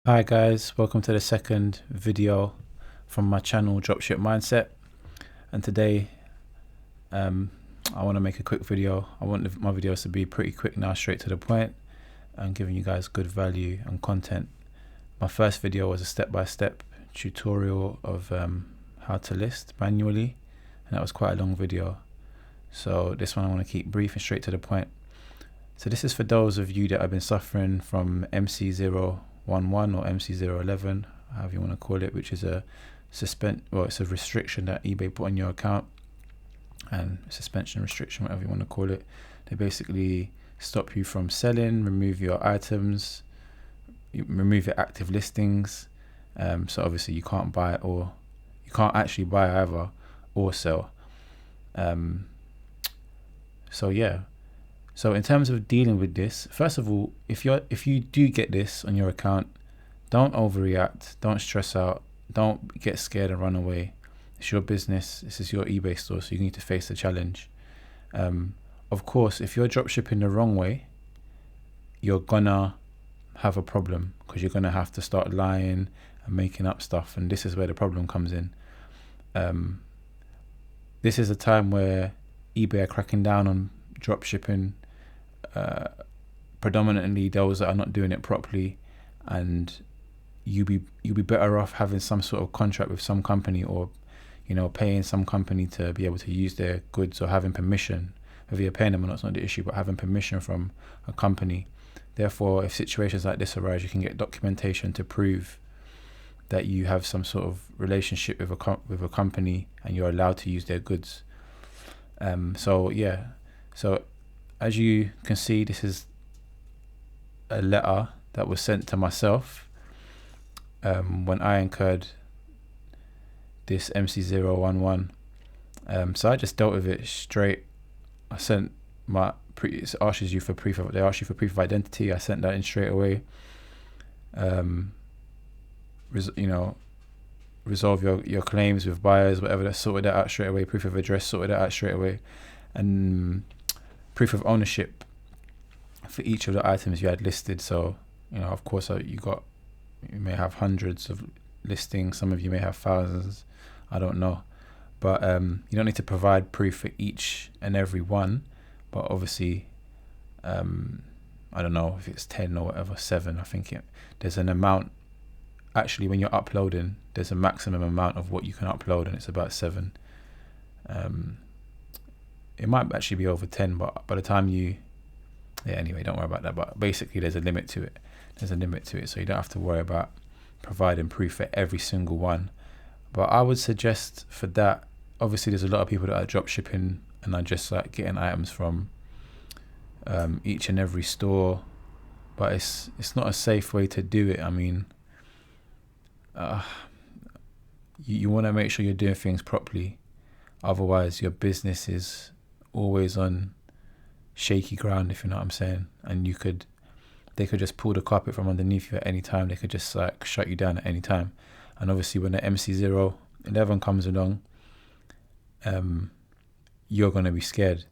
Hi guys, welcome to the second video from my channel Dropship Mindset. And today I want to make a quick video. I want my videos to be pretty quick now, straight to the point, and giving you guys good value and content. My first video was a step-by-step tutorial of how to list manually, and that was quite a long video. So this one I want to keep brief and straight to the point. So this is for those of you that have been suffering from MC011 or MC011, however you want to call it, which is it's a restriction that eBay put on your account, and suspension restriction, whatever you want to call it. They basically stop you from selling, remove your items, remove your active listings. So obviously you can't buy, or you can't actually buy either or sell. So in terms of dealing with this, first of all, if you do get this on your account, don't overreact, don't stress out, don't get scared and run away. It's your business, this is your eBay store, so you need to face the challenge. Of course, if you're dropshipping the wrong way, you're gonna have a problem, because you're gonna have to start lying and making up stuff, and this is where the problem comes in. This is a time where eBay are cracking down on dropshipping, predominantly those that are not doing it properly, and you'll be better off having some sort of contract with some company, or paying some company to be able to use their goods, or having permission. Whether you're paying them or not, it's not the issue, but having permission from a company. Therefore, if situations like this arise, you can get documentation to prove that you have some sort of relationship with a company and you're allowed to use their goods. So as you can see, this is a letter that was sent to myself when I incurred this MC011. So I just dealt with it straight. I sent it asks you for proof of identity. I sent that in straight away. Resolve your claims with buyers, whatever, that sorted that out straight away. Proof of address, sorted that out straight away. And proof of ownership for each of the items you had listed. So of course you may have hundreds of listings, some of you may have thousands, I don't know, but you don't need to provide proof for each and every one, but obviously I don't know if it's 10 or whatever, 7, I think there's an amount. Actually, when you're uploading, there's a maximum amount of what you can upload, and it's about 7. It might actually be over 10, but by the time anyway, don't worry about that. But basically, there's a limit to it. So you don't have to worry about providing proof for every single one. But I would suggest for that, obviously, there's a lot of people that are drop shipping and are just like getting items from each and every store, but it's not a safe way to do it. I mean, you want to make sure you're doing things properly, otherwise your business is always on shaky ground, if you know what I'm saying. And they could just pull the carpet from underneath you at any time. They could just like shut you down at any time. And obviously when the MC011 comes along, you're going to be scared.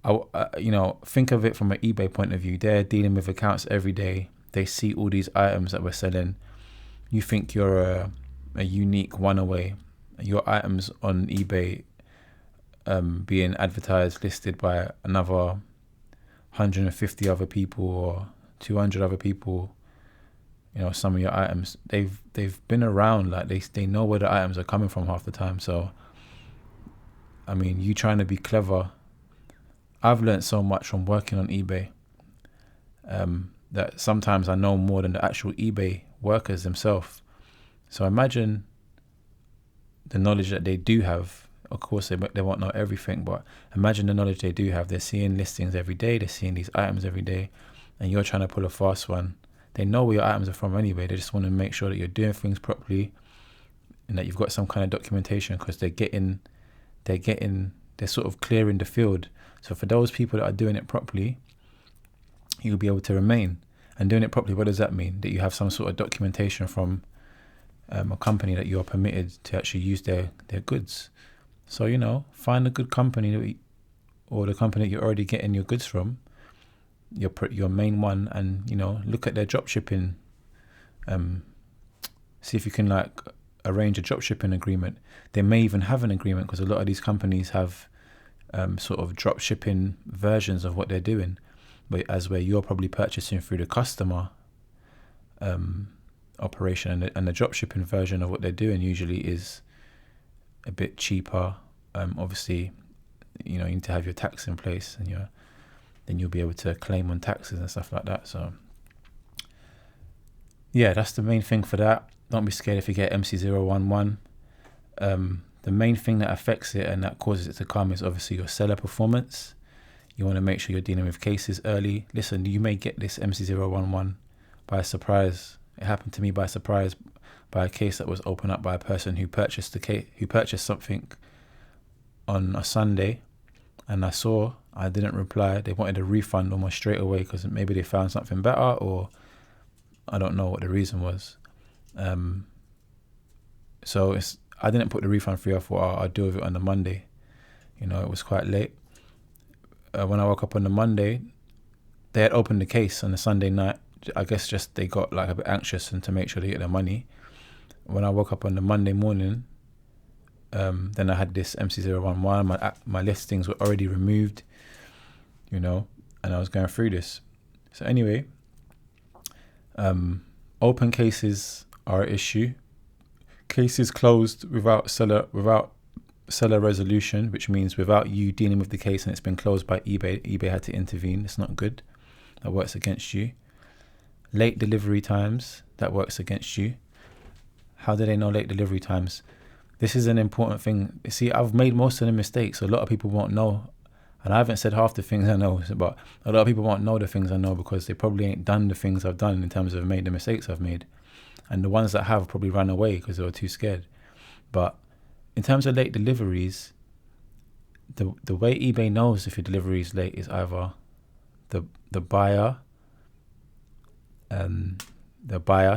Think of it from an eBay point of view. They're dealing with accounts every day. They see all these items that we're selling. You think you're a unique one away. Your items on eBay being advertised, listed by another 150 other people or 200 other people. Some of your items, they've been around, like they know where the items are coming from half the time. So I mean, you trying to be clever. I've learned so much from working on eBay that sometimes I know more than the actual eBay workers themselves. So imagine the knowledge that they do have. Of course, they won't know everything, but imagine the knowledge they do have. They're seeing listings every day. They're seeing these items every day, and you're trying to pull a fast one. They know where your items are from anyway. They just want to make sure that you're doing things properly and that you've got some kind of documentation, because they're sort of clearing the field. So for those people that are doing it properly, you'll be able to remain. And doing it properly, what does that mean? That you have some sort of documentation from a company that you are permitted to actually use their goods. So find a good company or the company that you're already getting your goods from, your main one, and look at their drop shipping see if you can like arrange a dropshipping agreement. They may even have an agreement, because a lot of these companies have sort of dropshipping versions of what they're doing, but as where you're probably purchasing through the customer operation, and the dropshipping version of what they're doing usually is a bit cheaper. Obviously, you need to have your tax in place, and then you'll be able to claim on taxes and stuff like that. So yeah, that's the main thing for that. Don't be scared if you get MC011. The main thing that affects it and that causes it to come is obviously your seller performance. You want to make sure you're dealing with cases early. Listen, you may get this MC011 by surprise. It happened to me by surprise, by a case that was opened up by a person who purchased something on a Sunday, and I didn't reply. They wanted a refund almost straight away, because maybe they found something better, or I don't know what the reason was. So I didn't put the refund through. I thought I'll deal with it on the Monday. It was quite late. When I woke up on the Monday, they had opened the case on the Sunday night. I guess just they got like a bit anxious and to make sure they get their money. When I woke up on the Monday morning, then I had this MC011. My listings were already removed, and I was going through this. So anyway, open cases are an issue. Cases closed without seller resolution, which means without you dealing with the case and it's been closed by eBay. eBay had to intervene. It's not good. That works against you. Late delivery times, that works against you. How do they know late delivery times? This is an important thing. You see, I've made most of the mistakes. A lot of people won't know, and I haven't said half the things I know, but a lot of people won't know the things I know because they probably ain't done the things I've done in terms of made the mistakes I've made. And the ones that have probably ran away because they were too scared. But in terms of late deliveries, the way eBay knows if your delivery is late is either the buyer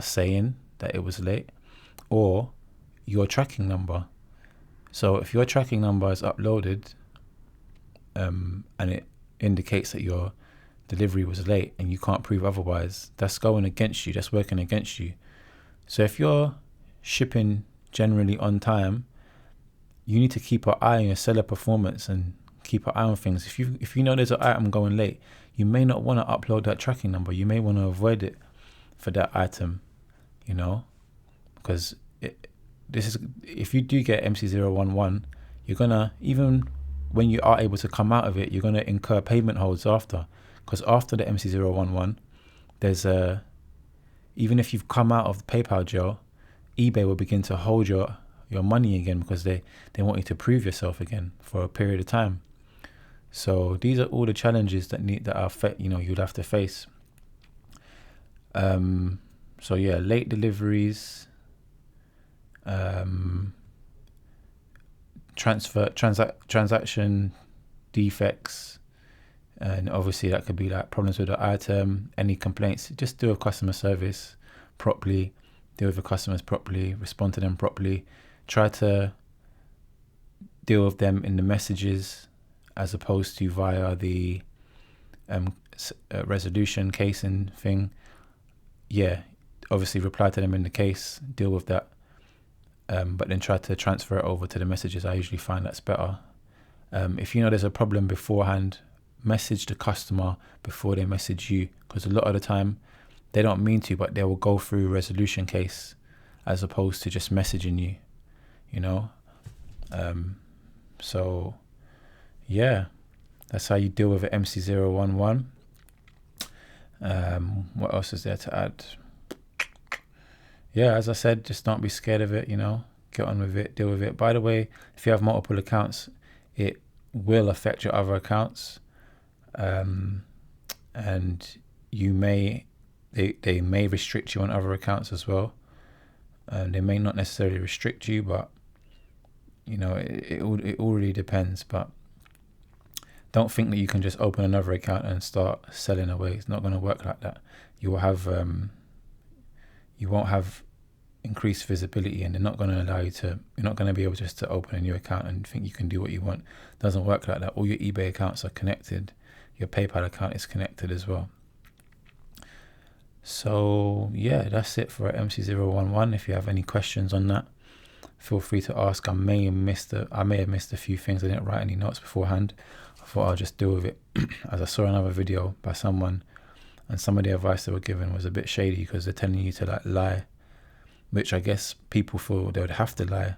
saying that it was late, or your tracking number. So if your tracking number is uploaded and it indicates that your delivery was late and you can't prove otherwise, that's going against you. That's working against you. So if you're shipping generally on time, you need to keep an eye on your seller performance and keep an eye on things. If you know there's an item going late, you may not want to upload that tracking number. You may want to avoid it for that item, because if you do get MC011, you're gonna, even when you are able to come out of it, you're gonna incur payment holds after, because after the MC011, there's even if you've come out of the PayPal jail, eBay will begin to hold your money again, because they want you to prove yourself again for a period of time. So these are all the challenges that you'd have to face. So yeah, late deliveries, transaction defects, and obviously that could be like problems with the item, any complaints. Just deal with customer service properly, deal with the customers properly, respond to them properly, try to deal with them in the messages as opposed to via the resolution casing thing. Yeah, obviously reply to them in the case, deal with that, but then try to transfer it over to the messages. I usually find that's better. If you know there's a problem beforehand, message the customer before they message you, because a lot of the time they don't mean to, but they will go through resolution case as opposed to just messaging you, so yeah, that's how you deal with an MC011. What else is there to add? Yeah, as I said, just don't be scared of it, get on with it, deal with it. By the way, if you have multiple accounts, it will affect your other accounts, and they may restrict you on other accounts as well. They may not necessarily restrict you, but it all really depends. But don't think that you can just open another account and start selling away. It's not going to work like that. You will have you won't have increased visibility, and they're not going to allow you to. You're not going to be able just to open a new account and think you can do what you want. It doesn't work like that. All your eBay accounts are connected. Your PayPal account is connected as well. So yeah, that's it for MC011. If you have any questions on that, feel free to ask. I may have missed a few things. I didn't write any notes beforehand. I thought I'll just deal with it as I saw another video by someone, and some of the advice they were given was a bit shady because they're telling you to like lie, which I guess people feel they would have to lie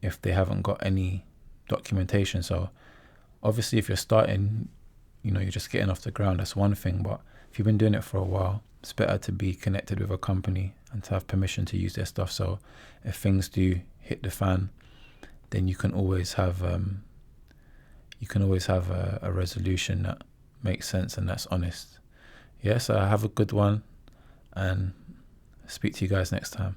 if they haven't got any documentation. So obviously if you're starting, you're just getting off the ground, that's one thing. But if you've been doing it for a while, it's better to be connected with a company and to have permission to use their stuff. So if things do hit the fan, then you can always have a resolution that makes sense and that's honest. Yes, have a good one, and speak to you guys next time.